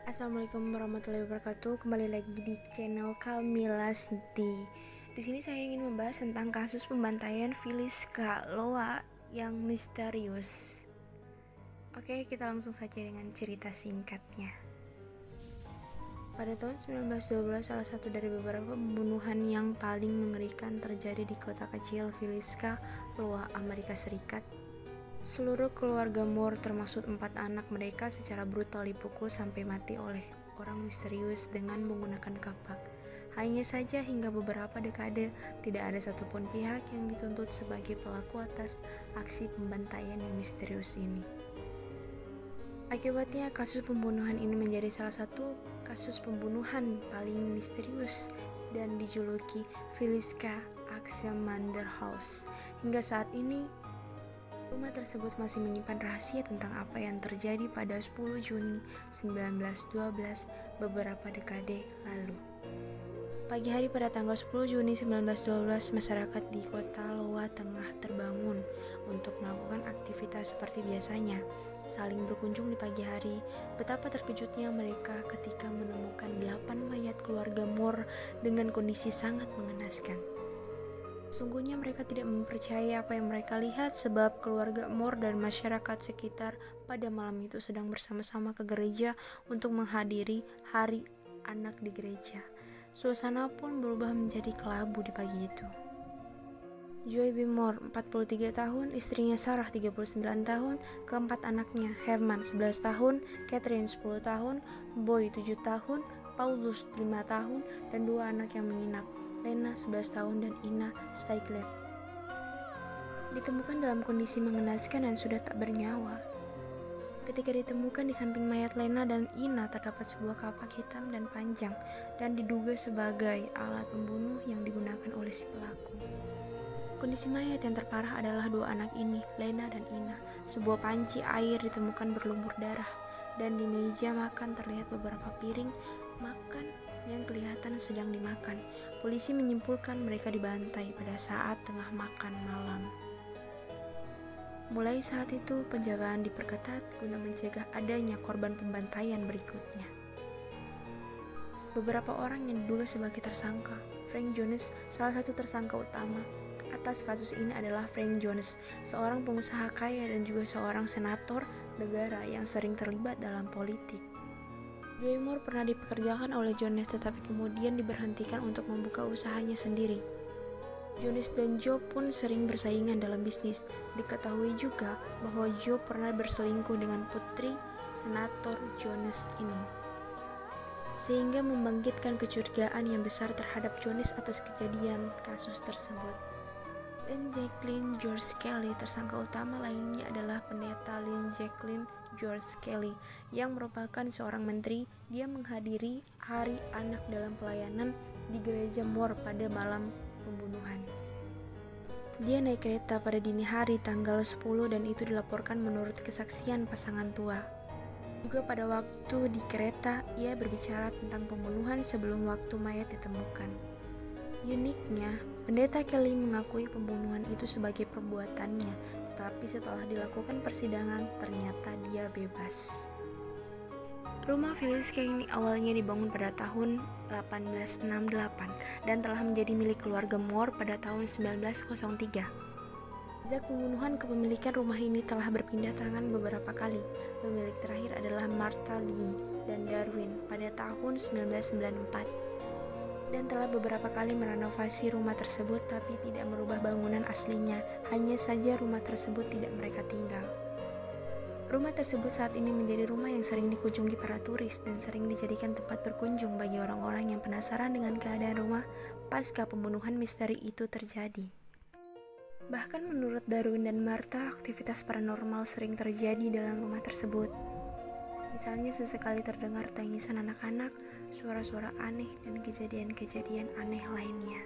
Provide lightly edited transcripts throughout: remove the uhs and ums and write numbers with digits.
Assalamualaikum warahmatullahi wabarakatuh. Kembali lagi di channel Camilla Siti. Di sini saya ingin membahas tentang kasus pembantaian Phyllis-K Loa yang misterius. Oke, kita langsung saja dengan cerita singkatnya. Pada tahun 1912, salah satu dari beberapa pembunuhan yang paling mengerikan terjadi di kota kecil Phyllis-K Loa, Amerika Serikat. Seluruh keluarga Moore termasuk 4 anak mereka secara brutal dipukul sampai mati oleh orang misterius dengan menggunakan kapak. Hanya saja hingga beberapa dekade tidak ada satupun pihak yang dituntut sebagai pelaku atas aksi pembantaian yang misterius ini. Akibatnya kasus pembunuhan ini menjadi salah satu kasus pembunuhan paling misterius dan dijuluki Phyllis-K Alexander House. Hingga saat ini rumah tersebut masih menyimpan rahasia tentang apa yang terjadi pada 10 Juni 1912 beberapa dekade lalu. Pagi hari pada tanggal 10 Juni 1912, masyarakat di kota Loa tengah terbangun untuk melakukan aktivitas seperti biasanya, saling berkunjung di pagi hari. Betapa terkejutnya mereka ketika menemukan 8 mayat keluarga Moore dengan kondisi sangat mengenaskan. Sungguhnya mereka tidak mempercayai apa yang mereka lihat, sebab keluarga Moore dan masyarakat sekitar pada malam itu sedang bersama-sama ke gereja untuk menghadiri hari anak di gereja. Suasana pun berubah menjadi kelabu di pagi itu. Joy B. Moore, 43 tahun, istrinya Sarah, 39 tahun, keempat anaknya, Herman, 11 tahun, Catherine, 10 tahun, Boy, 7 tahun, Paulus, 5 tahun, dan 2 anak yang menginap, Lena 11 tahun dan Ina Stiegler, ditemukan dalam kondisi mengenaskan dan sudah tak bernyawa. Ketika ditemukan di samping mayat Lena dan Ina terdapat sebuah kapak hitam dan panjang dan diduga sebagai alat pembunuh yang digunakan oleh si pelaku. Kondisi mayat yang terparah adalah 2 anak ini, Lena dan Ina. Sebuah panci air ditemukan berlumur darah, dan di meja makan terlihat beberapa piring makan yang kelihatan sedang dimakan. Polisi menyimpulkan mereka dibantai pada saat tengah makan malam. Mulai saat itu, penjagaan diperketat guna mencegah adanya korban pembantaian berikutnya. Beberapa orang yang diduga sebagai tersangka. Frank Jones, salah satu tersangka utama atas kasus ini adalah Frank Jones, seorang pengusaha kaya dan juga seorang senator negara yang sering terlibat dalam politik. Joy Moore pernah dipekerjakan oleh Jones tetapi kemudian diberhentikan untuk membuka usahanya sendiri. Jones dan Joe pun sering bersaingan dalam bisnis. Diketahui juga bahwa Joe pernah berselingkuh dengan putri senator Jones ini, sehingga membangkitkan kecurigaan yang besar terhadap Jones atas kejadian kasus tersebut. Dan Jacqueline George Kelly, tersangka utama lainnya adalah pendeta Lynn Jacqueline George Kelly yang merupakan seorang menteri. Dia menghadiri hari anak dalam pelayanan di gereja Moore pada malam pembunuhan. Dia naik kereta pada dini hari tanggal 10 dan itu dilaporkan menurut kesaksian pasangan tua. Juga pada waktu di kereta, ia berbicara tentang pembunuhan sebelum waktu mayat ditemukan. Uniknya, pendeta Kelly mengakui pembunuhan itu sebagai perbuatannya, tetapi setelah dilakukan persidangan, ternyata dia bebas. Rumah Phyllis-K ini awalnya dibangun pada tahun 1868 dan telah menjadi milik keluarga Moore pada tahun 1903. Sejak pembunuhan, kepemilikan rumah ini telah berpindah tangan beberapa kali. Pemilik terakhir adalah Martha Lynn dan Darwin pada tahun 1994. Dan telah beberapa kali merenovasi rumah tersebut tapi tidak merubah bangunan aslinya. Hanya saja rumah tersebut tidak mereka tinggal. Rumah tersebut saat ini menjadi rumah yang sering dikunjungi para turis dan sering dijadikan tempat berkunjung bagi orang-orang yang penasaran dengan keadaan rumah pasca pembunuhan misteri itu terjadi. Bahkan menurut Darwin dan Martha, aktivitas paranormal sering terjadi dalam rumah tersebut. Misalnya sesekali terdengar tangisan anak-anak, suara-suara aneh, dan kejadian-kejadian aneh lainnya.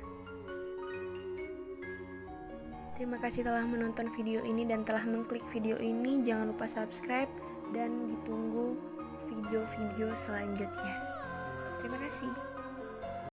Terima kasih telah menonton video ini dan telah mengklik video ini. Jangan lupa subscribe dan ditunggu video-video selanjutnya. Terima kasih.